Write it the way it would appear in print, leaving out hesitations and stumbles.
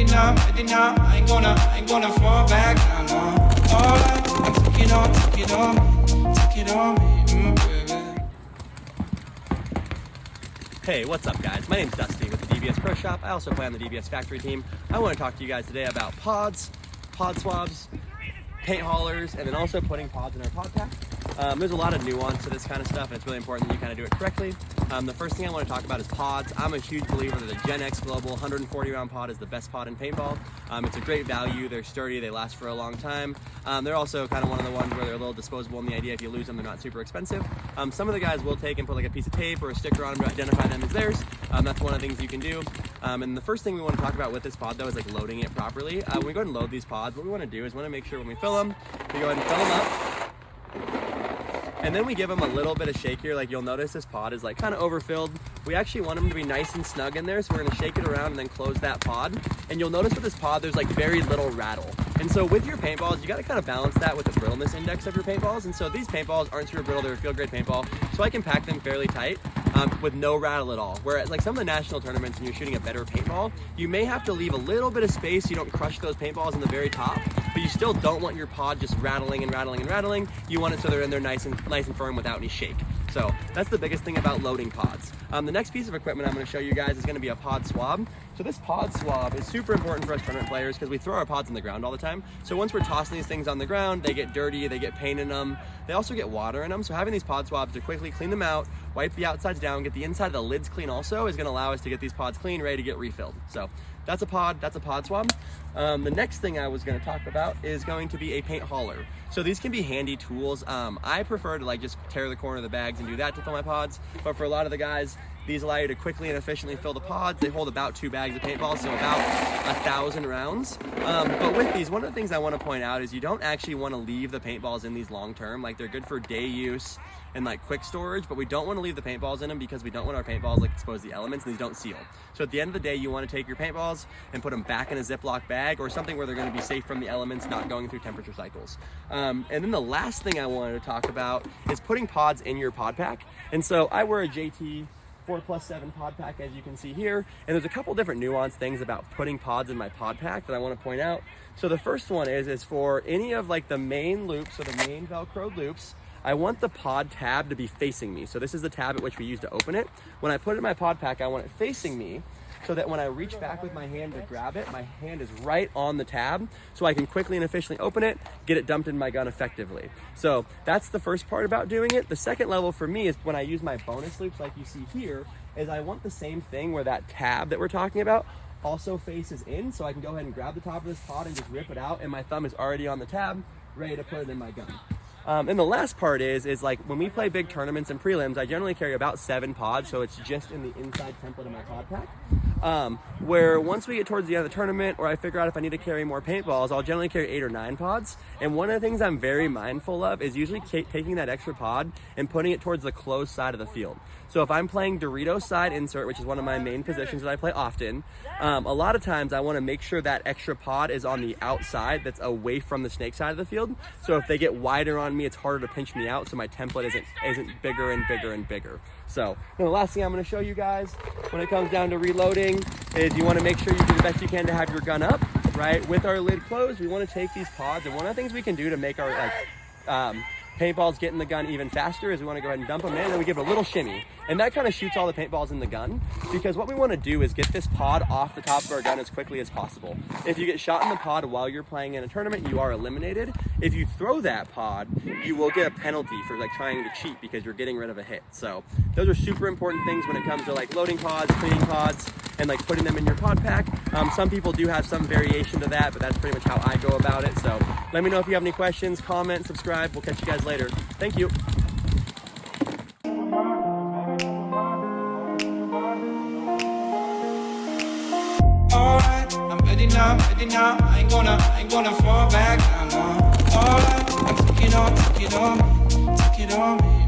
ready now, I ain't gonna fall back down, no. Alright, I'm take it on me, baby. Hey, what's up guys? My name's Dusty with the DBS Pro Shop. I also play on the DBS Factory team. I want to talk to you guys today about pods, pod swabs, paint haulers, and then also putting pods in our pod pack. There's a lot of nuance to this kind of stuff, and it's really important that you kind of do it correctly. The first thing I want to talk about is pods. I'm a huge believer that the Gen X Global 140 round pod is the best pod in paintball. It's a great value, they're sturdy, they last for a long time. They're also kind of one of the ones where they're a little disposable in the idea if you lose them, they're not super expensive. Some of the guys will take and put like a piece of tape or a sticker on them to identify them as theirs. That's one of the things you can do. And the first thing we want to talk about with this pod though is like loading it properly. When we go ahead and load these pods, what we want to do is we want to make sure when we fill them, we go ahead and fill them up. And then we give them a little bit of shake here. Like you'll notice this pod is like kind of overfilled. We actually want them to be nice and snug in there. So we're gonna shake it around and then close that pod. And you'll notice with this pod, there's like very little rattle. And so with your paintballs, you gotta kind of balance that with the brittleness index of your paintballs. And so these paintballs aren't super brittle, they're a feel great paintball. So I can pack them fairly tight with no rattle at all. Whereas like some of the national tournaments when you're shooting a better paintball, you may have to leave a little bit of space so you don't crush those paintballs in the very top, but you still don't want your pod just rattling and rattling and rattling. You want it so they're in there nice and firm without any shake. So that's the biggest thing about loading pods. The next piece of equipment I'm going to show you guys is going to be a pod swab. So this pod swab is super important for us tournament players because we throw our pods on the ground all the time. So once we're tossing these things on the ground, they get dirty, they get paint in them. They also get water in them. So having these pod swabs to quickly clean them out, wipe the outsides down, get the inside of the lids clean also is going to allow us to get these pods clean, ready to get refilled. So that's a pod swab. The next thing I was going to talk about is going to be a paint hauler. So these can be handy tools. I prefer to like just tear the corner of the bags and do that to fill my pods. But for a lot of the guys, these allow you to quickly and efficiently fill the pods. They hold about 2 bags of paintball, so about 1,000 rounds. But with these, one of the things I want to point out is you don't actually want to leave the paintballs in these long term. Like they're good for day use and like quick storage, but we don't want to leave the paintballs in them because we don't want our paintballs like exposed to the elements and these don't seal. So at the end of the day, you want to take your paintballs and put them back in a Ziploc bag or something where they're going to be safe from the elements, not going through temperature cycles. And then the last thing I wanted to talk about is putting pods in your pod pack. And so I wear a JT 4+7 pod pack, as you can see here, and there's a couple different nuanced things about putting pods in my pod pack that I want to point out. So the first one is for any of like the main loops, so the main Velcro loops, I want the pod tab to be facing me. So this is the tab at which we use to open it. When I put it in my pod pack, I want it facing me so that when I reach back with my hand to grab it, my hand is right on the tab so I can quickly and efficiently open it, get it dumped in my gun effectively. So that's the first part about doing it. The second level for me is when I use my bonus loops like you see here, is I want the same thing where that tab that we're talking about also faces in, so I can go ahead and grab the top of this pod and just rip it out, and my thumb is already on the tab, ready to put it in my gun. And the last part is like when we play big tournaments and prelims, I generally carry about 7 pods, so it's just in the inside template of my pod pack. Where once we get towards the end of the tournament, or I figure out if I need to carry more paintballs, I'll generally carry 8 or 9 pods. And one of the things I'm very mindful of is usually taking that extra pod and putting it towards the closed side of the field. So if I'm playing Doritos side insert, which is one of my main positions that I play often, a lot of times I want to make sure that extra pod is on the outside that's away from the snake side of the field. So if they get wider on me, it's harder to pinch me out, so my template isn't bigger and bigger and bigger. So the last thing I'm going to show you guys when it comes down to reloading is you want to make sure you do the best you can to have your gun up, right? With our lid closed, we want to take these pods, and one of the things we can do to make our paintballs get in the gun even faster is we want to go ahead and dump them in, and then we give it a little shimmy, and that kind of shoots all the paintballs in the gun, because what we want to do is get this pod off the top of our gun as quickly as possible. If you get shot in the pod while you're playing in a tournament, you are eliminated. If you throw that pod, you will get a penalty for like trying to cheat because you're getting rid of a hit. So those are super important things when it comes to like loading pods, cleaning pods, and like putting them in your pod pack. Some people do have some variation to that, but that's pretty much how I go about it. So let me know if you have any questions, comment, subscribe. We'll catch you guys later. Thank you. Alright, I'm ready now, I ain't gonna fall back down, no. Alright, I'm take it on me.